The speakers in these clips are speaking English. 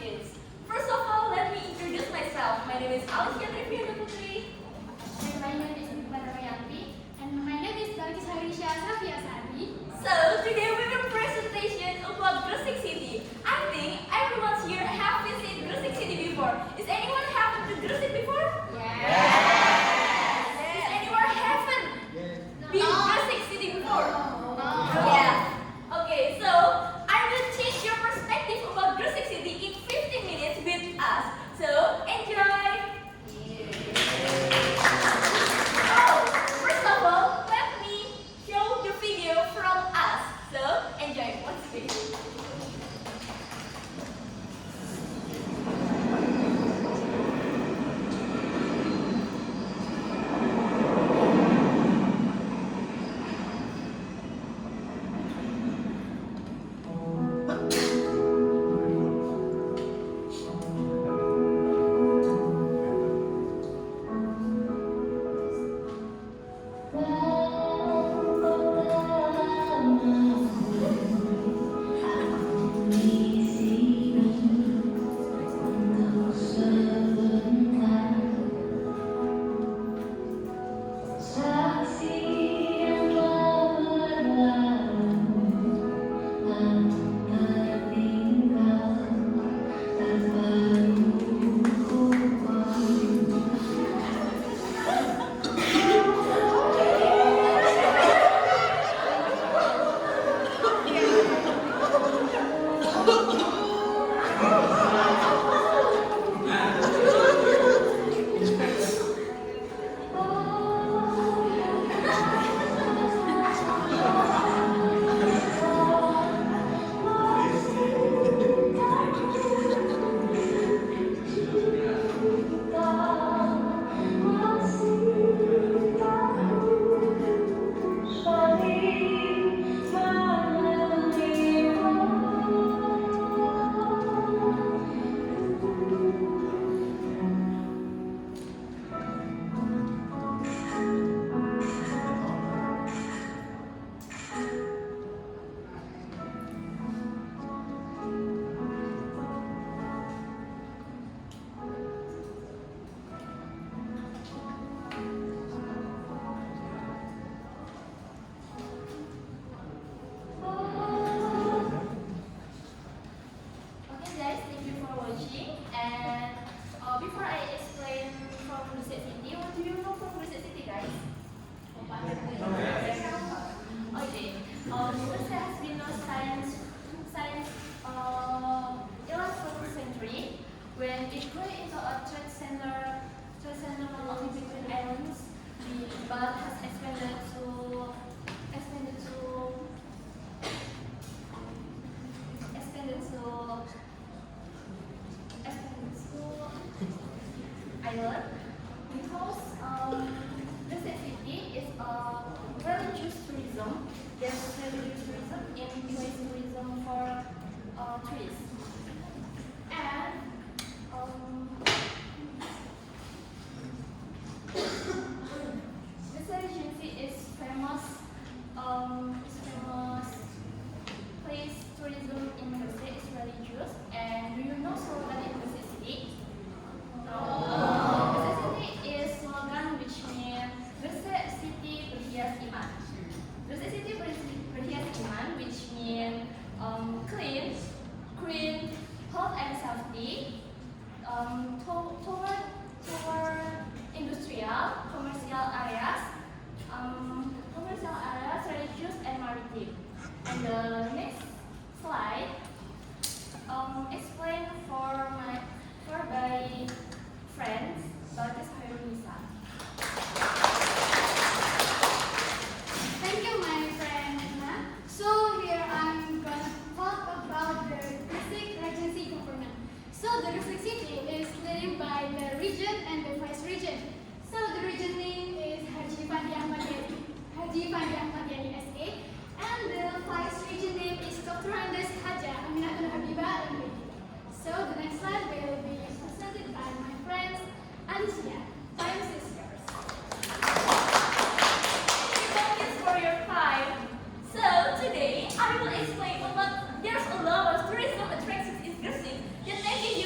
kids. First of all, let me introduce myself. My name is Alicia Triviana Putri. And my name is Nubara Rayanti. And my name is Balkis Harisha Safiasari. So, today we will presentation about Gresik City. I think everyone here have visited Gresik City before. Is anyone have to Gresik before? Yes. Is anyone haven't been No. Gresik City before? No. Yeah. Okay, so I will change your perspective about Gresik City in 15 minutes with us. So, enjoy! Oh, first of all, let me show the video from us. So, enjoy. What's this? Okay guys, thank you for watching. And before I explain from Gresik City, what do you know from Gresik City, guys? Okay. Gresik has been known since 11th century when it grew into a trade center not only between islands, but has expanded to island because Gresik City is a religious tourism. There's religious tourism and tourist tourism for tourists. And this regency is famous place tourism in Gresik is religious. And do you know slogan in Gresik City? Gresik City is slogan which means Gresik City berhias iman. Gresik City berhias iman, which means clean, health and safety, toward industrial, commercial areas, religious and maritime. And the next slide explain for by friends Balkis Hairunisa. Thank you, my friend Emma. So here I'm gonna talk about the Gresik Regency government. So the Gresik City is led by the region and the vice region. So the region name is Haji Fandi Ahmad Yani SA, and the vice region name is Dr. Andes Haja Aminatul Habibah MD. So the next slide will be presented by my friends Alicia. Time is yours. Thank you for your time. So today I will explain about there's a lot of tourism attractions in Gresik that make it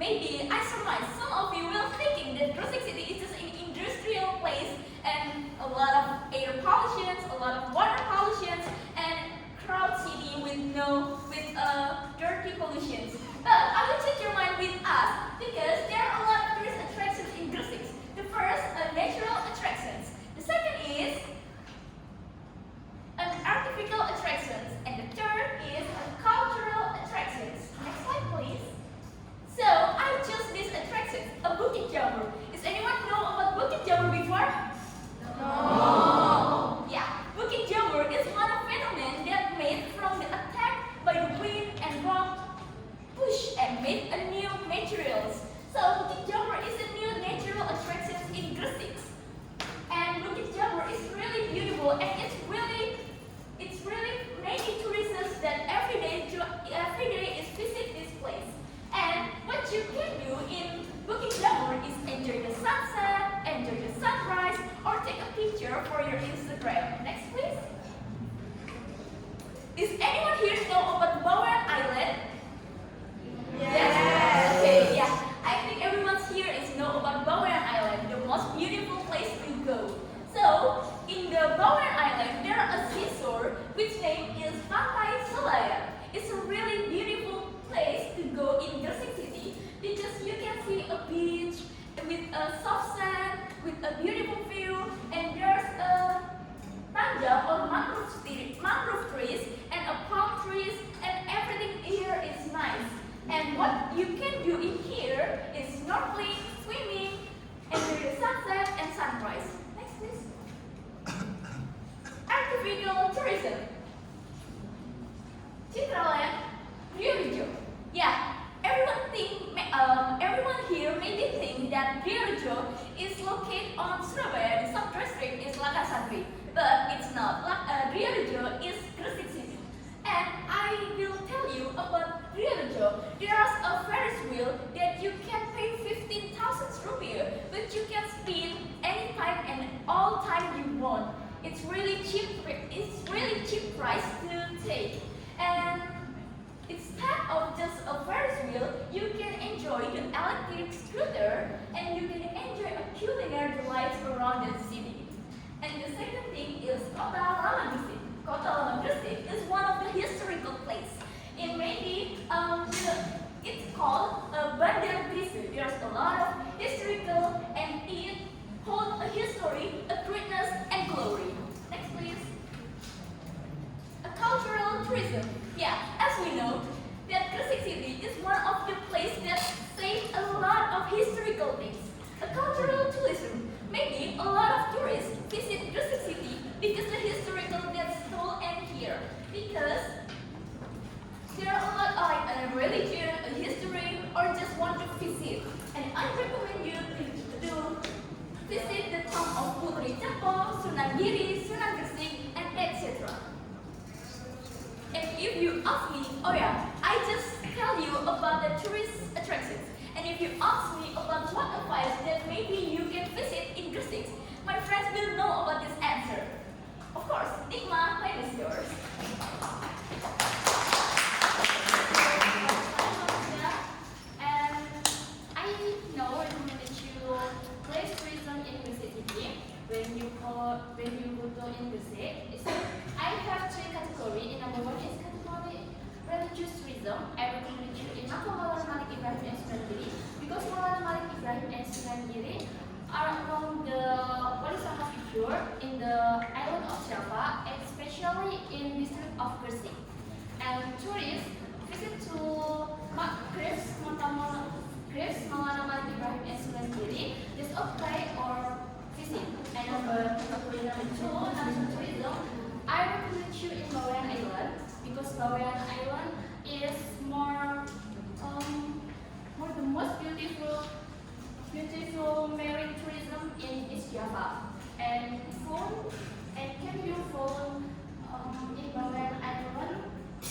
maybe I surmise some of you will thinking that Gresik City is just an industrial place and a lot of air pollutions, a lot of water pollutions, and crowd city with dirty pollutions. But I will change your mind with us because there are a lot of tourist attractions in Gresik. The first, natural attractions. The second is an artificial attractions, and the third is a cultural attractions. Next slide, please. So I chose these attractions. A Bukit Jamur. Is anyone know about Bukit Jamur before? No. Yeah, Bukit Jamur is one of phenomenon that made from the attack by the wind and rock, push and made a new materials. So Bukit Jamur is a new natural attractions in Gresik. And Bukit Jamur is really beautiful and it's really many tourists that every day is visit this place. And what you can do in Bukit Jamur is enjoy the sunset, enjoy the sunrise, or take a picture for your Instagram. Next, please. Does anyone here know about Bawean Island? Yes. Okay, yeah. I think everyone here is know about Bawean Island, the most beautiful place to go. So, in the Bawean Island, there are a seashore which name is Pantai Selayar. It's a really beautiful place to go in Gresik City because you can see a beach with a soft sand, with a beautiful view, and there's a tanja or mangrove trees and a palm trees, and everything here is nice. And what you can do in here is snorkeling, swimming, enjoy the sunset and sunrise. Next, please. Artificial tourism. Citraland, Riorejo. Yeah, everyone here maybe think that Riorejo is located on Surabaya. The sub-district is Lakasantri, but it's not. Riorejo is Gresik City. And I will tell you about Riorejo. There's a Ferris wheel that you can pay 15,000 rupiah, but you can spin anytime and all time you want. It's really cheap. It's really cheap price to take. And instead of just a Ferris wheel, you can enjoy the electric scooter and you can enjoy a culinary delights around the city. And the second thing is Kota Lama Gresik. Kota Lama Gresik is one of the historical place. In maybe it's called Bandar Gresik. There's a lot of historical and it holds a history, a greatness and glory. Next, please. A cultural tourism. Yeah, as we know, that Gresik City is one of the places that says a lot of historical things. A cultural tourism. Maybe a lot of tourists visit Gresik City because the historical that's told and here. Because there are a lot of like a religion, a history, or just want to visit. And I recommend you to visit the town of Putri Cepong, Sunan Giri, Sunan Gresik, and etc. And if you ask me, oh yeah, I just tell you about the tourist attractions. And if you ask me about what advice that maybe you can visit in Gresik, my friends will know about this answer. Of course, Nikma, mine is yours. And I know recommended you place tourism in Gresik City when you go to Gresik. I have three categories. Number one is category religious tourism. I recommend you in Makam Maulana Malik Ibrahim and Sunan Giri because Maulana Malik Ibrahim and Sunan Giri are among the Wali-Songo figure in the island of Java, especially in district of Gresik. And tourists visit to graves Maulana Malik Ibrahim and Sunan Giri, just apply or visit. And number two, national tourism. I recommend you in Bawean Island because Bawean Island is more the most beautiful marine tourism in East Java. And can you fall in Bawean Island,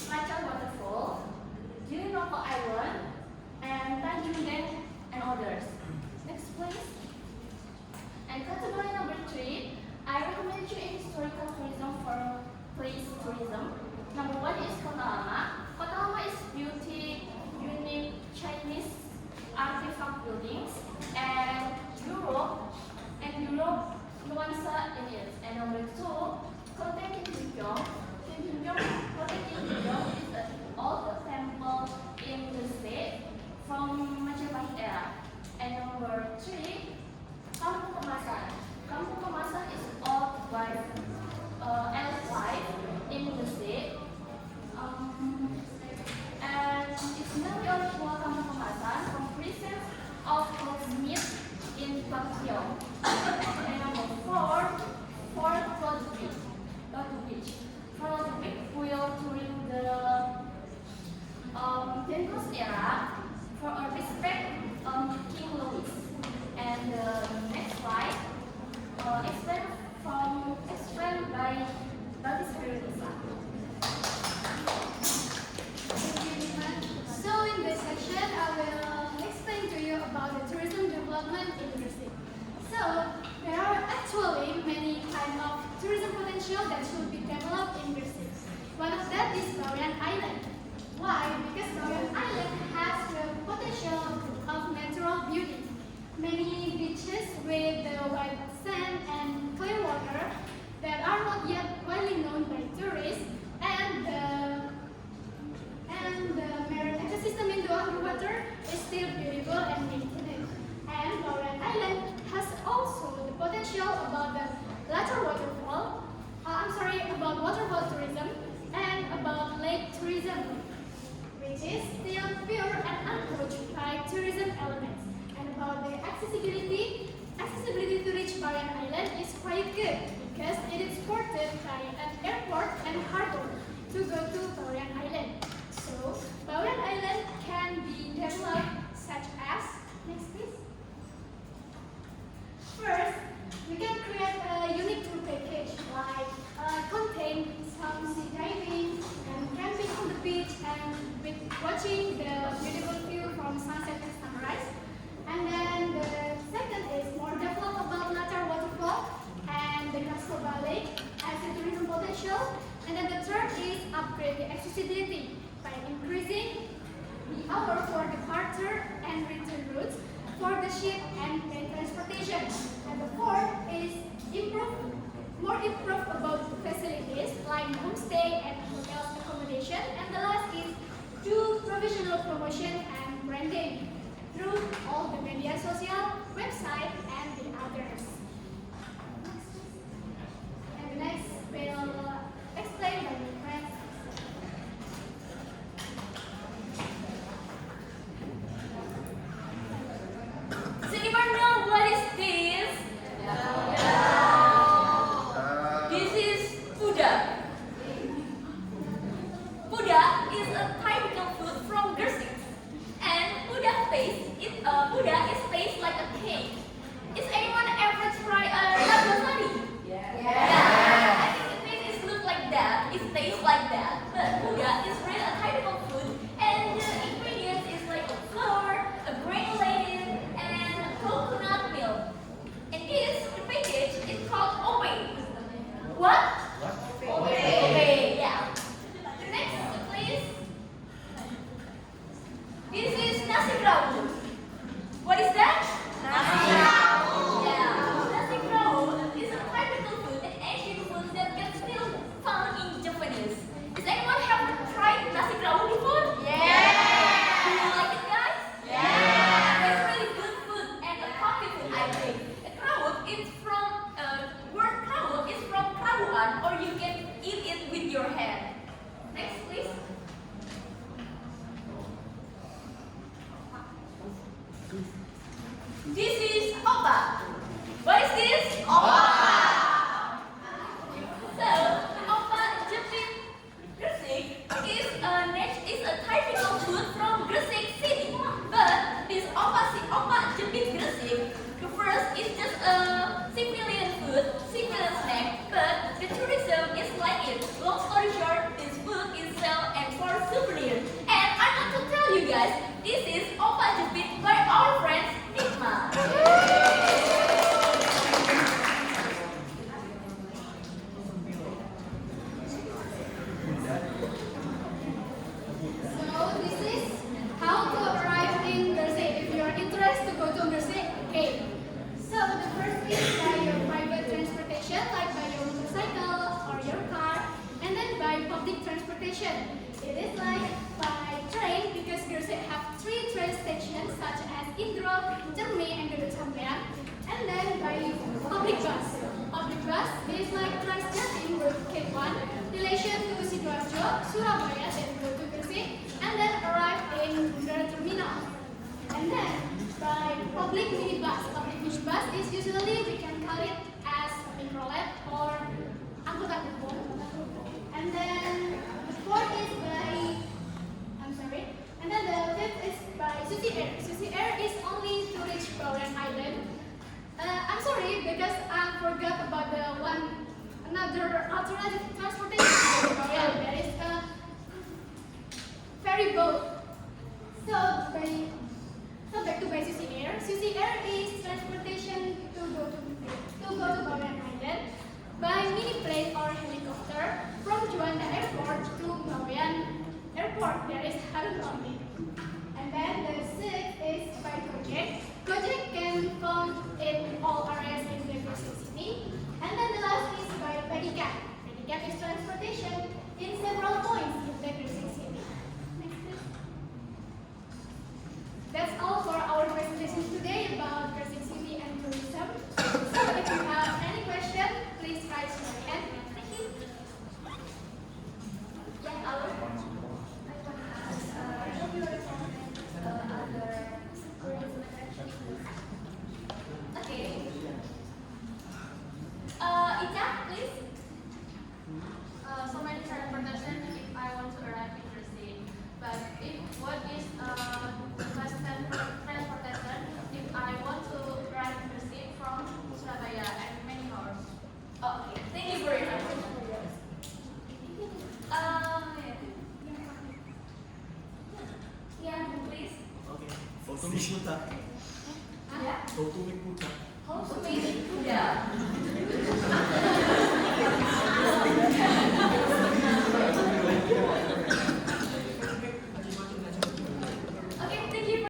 Macan Waterfall, Hill. And number four, Fort Ludwig. Fort Ludwig built during the Dancos era for a respect King Louis. And the next slide explained by Batis Perulisa. So in this section, I will explain to you about the tourism development in Gresik. So there are actually many kinds of tourism potential that should be developed in Gresik. One of that is Bawean Island. Why? Because Bawean Island has the potential of natural beauty. Many beaches with the white sand and clear water that are not yet widely known by tourists, and the marine ecosystem in the underwater is still beautiful and maintained. And Bawean Island has also the potential about the latter waterfall. About waterfall tourism and about lake tourism, which is still pure and unapproached by tourism elements. And about the accessibility to reach Bawean Island is quite good because it is supported by an airport and harbor to go to Bawean Island. So, Bawean Island can be developed such as, next please. First, we can create a unique tour package like contain some sea diving and camping on the beach and with watching the beautiful view from sunset and sunrise. And then the second is more develop about Latar waterfall and the Kaskoba Lake as a tourism potential. And then the third is upgrade the accessibility by increasing the hour for departure and return routes for the ship and train transportation. And the fourth is more improve about facilities like homestay and hotels accommodation. And the last is do professional promotion and branding through all the media, social, website, and the others. And the next will explain by my friends. Does anyone know what is this? This is puda. Puda is a typical food from Gresik, and puda is placed like a cake. Is anyone ever try a nagosari? Yeah. I think the taste look like that. It tastes like that. But puda is really a typical food, and the ingredients is like a flour, a granulated, and coconut milk. And the package is called obe. What? Obe. Yeah. The next, please. This is nasi rawon. What is that? Nasi rawon. Yeah. Nasi rawon is a typical food and Asian food that can still found in Japanese. Does anyone have tried nasi rawon before? Yeah. Do you like it, guys? Yeah. It's really good food and a coffee food, I think. Rawon is from word rawon is from rawon, or you can eat it with your hand. Next, please. This is oppa. What is this? Oppa. So, oppa Jepit Gresik is a typical food from Gresik city. But this oppa Jepit Gresik, the first is just a civilian snack. But the tourism is like it. Long story short, this food is sell and for souvenir. And I want to tell you guys, this is oppa Jepit by our friends Nikma. So this is how to arrive in Gresik. If you are interested to go to Gresik, okay. So the first is by your private transportation, like by your motorcycle or your car, and then by public transportation. It is like by train because Gresik have 3 train stations such as Indro, Cermi, and Gedung Sampean. And then by public bus. Public bus is like Transjatim Route K1, relation to Sidoarjo, Surabaya, then go to Gresik, and then arrive in Bundaran Terminal. And then by public minibus. Public minibus because I forgot about another alternative transportation. There is a ferry boat. So back to by Susi Air. Susi Air is transportation to go to Bawean Island by mini plane or helicopter from Juanda Airport to Bawean Airport. There is Harun only. And then the sixth is by Gojek. Gojek can found in all areas in the Gresik City. And then the last is by Pedicab. Pedicab is transportation in several points in the Gresik City. Next, please. That's all for our presentation today about Gresik City and tourism. So if you have any question, please raise your hand. Thank you. Yeah, I want to ask, have you recommend other tourism attractions? Okay. Ica, please. So many transportation if I want to arrive in Gresik. But what is the best transportation if I want to arrive in Gresik from Surabaya and many hours? Okay, thank you very much. Yeah, please. Okay. How to make putak? Yeah. How to make putak? How to make kuda?